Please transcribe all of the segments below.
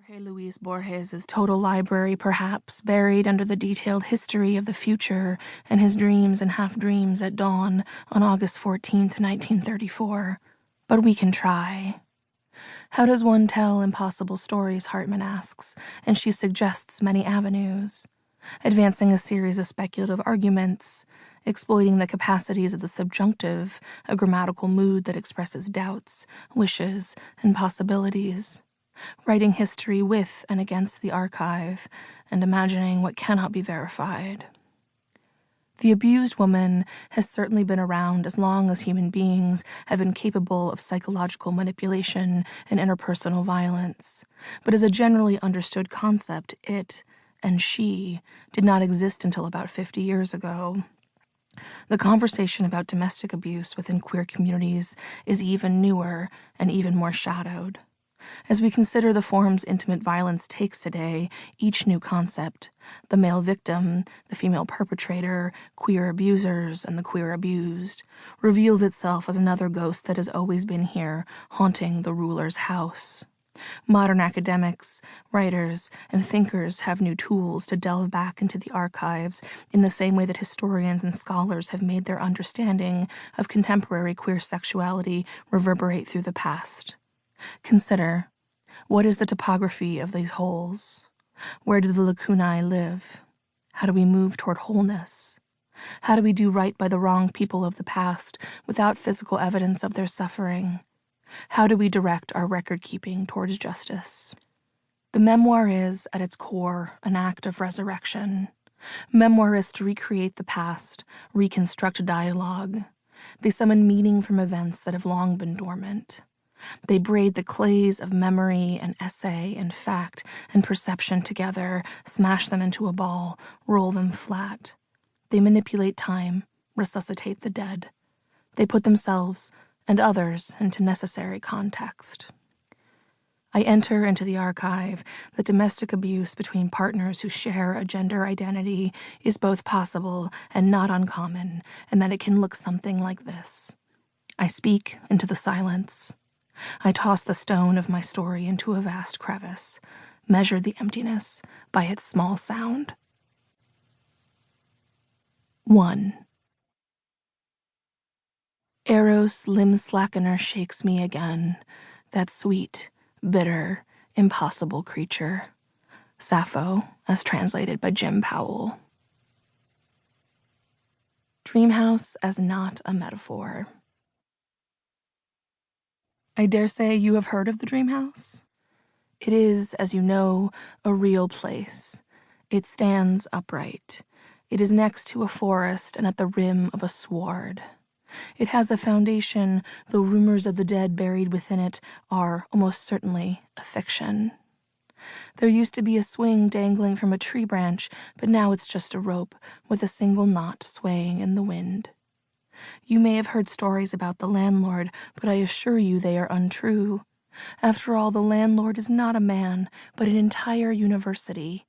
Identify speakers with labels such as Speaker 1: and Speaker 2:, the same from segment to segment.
Speaker 1: Jorge Luis Borges' total library, perhaps, buried under the detailed history of the future and his dreams and half-dreams at dawn on August 14th, 1934. But we can try. How does one tell impossible stories, Hartman asks, and she suggests many avenues, advancing a series of speculative arguments, exploiting the capacities of the subjunctive, a grammatical mood that expresses doubts, wishes, and possibilities, writing history with and against the archive, and imagining what cannot be verified. The abused woman has certainly been around as long as human beings have been capable of psychological manipulation and interpersonal violence, but as a generally understood concept, it and she did not exist until about 50 years ago. The conversation about domestic abuse within queer communities is even newer and even more shadowed. As we consider the forms intimate violence takes today, each new concept, the male victim, the female perpetrator, queer abusers, and the queer abused, reveals itself as another ghost that has always been here, haunting the ruler's house. Modern academics, writers, and thinkers have new tools to delve back into the archives in the same way that historians and scholars have made their understanding of contemporary queer sexuality reverberate through the past. Consider, what is the topography of these holes? Where do the lacunae live? How do we move toward wholeness? How do we do right by the wrong people of the past without physical evidence of their suffering? How do we direct our record-keeping towards justice? The memoir is, at its core, an act of resurrection. Memoirists recreate the past, reconstruct dialogue. They summon meaning from events that have long been dormant. They braid the clays of memory and essay and fact and perception together, smash them into a ball, roll them flat. They manipulate time, resuscitate the dead. They put themselves and others into necessary context. I enter into the archive that domestic abuse between partners who share a gender identity is both possible and not uncommon, and that it can look something like this. I speak into the silence. I toss the stone of my story into a vast crevice, measure the emptiness by its small sound. 1. Eros limb-slackener shakes me again, that sweet, bitter, impossible creature. Sappho, as translated by Jim Powell. Dreamhouse as not a metaphor. I dare say you have heard of the Dreamhouse. It is, as you know, a real place. It stands upright. It is next to a forest and at the rim of a sward. It has a foundation, though rumors of the dead buried within it are almost certainly a fiction. There used to be a swing dangling from a tree branch, but now it's just a rope with a single knot swaying in the wind. You may have heard stories about the landlord, but I assure you they are untrue. After all, the landlord is not a man, but an entire university.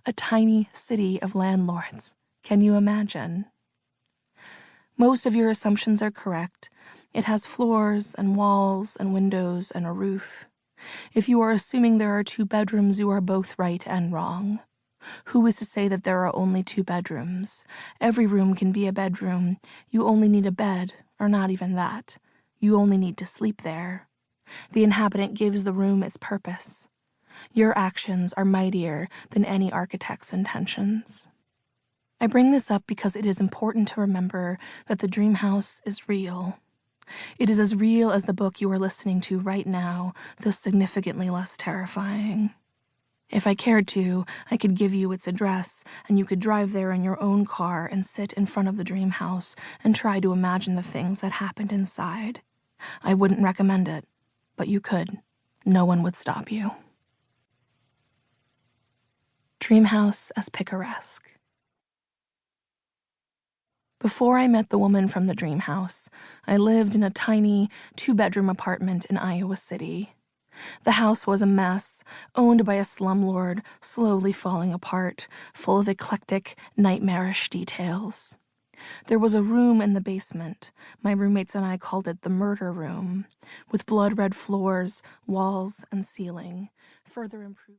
Speaker 1: A tiny city of landlords. Can you imagine? Most of your assumptions are correct. It has floors and walls and windows and a roof. If you are assuming there are 2 bedrooms, you are both right and wrong. Who is to say that there are only 2 bedrooms? Every room can be a bedroom. You only need a bed, or not even that. You only need to sleep there. The inhabitant gives the room its purpose. Your actions are mightier than any architect's intentions. I bring this up because it is important to remember that the dream house is real. It is as real as the book you are listening to right now, though significantly less terrifying. If I cared to, I could give you its address, and you could drive there in your own car and sit in front of the dream house and try to imagine the things that happened inside. I wouldn't recommend it, but you could. No one would stop you. Dream house as picaresque. Before I met the woman from the dream house, I lived in a tiny 2-bedroom apartment in Iowa City. The house was a mess, owned by a slumlord, slowly falling apart, full of eclectic, nightmarish details. There was a room in the basement. My roommates and I called it the murder room, with blood-red floors, walls, and ceiling, further improved.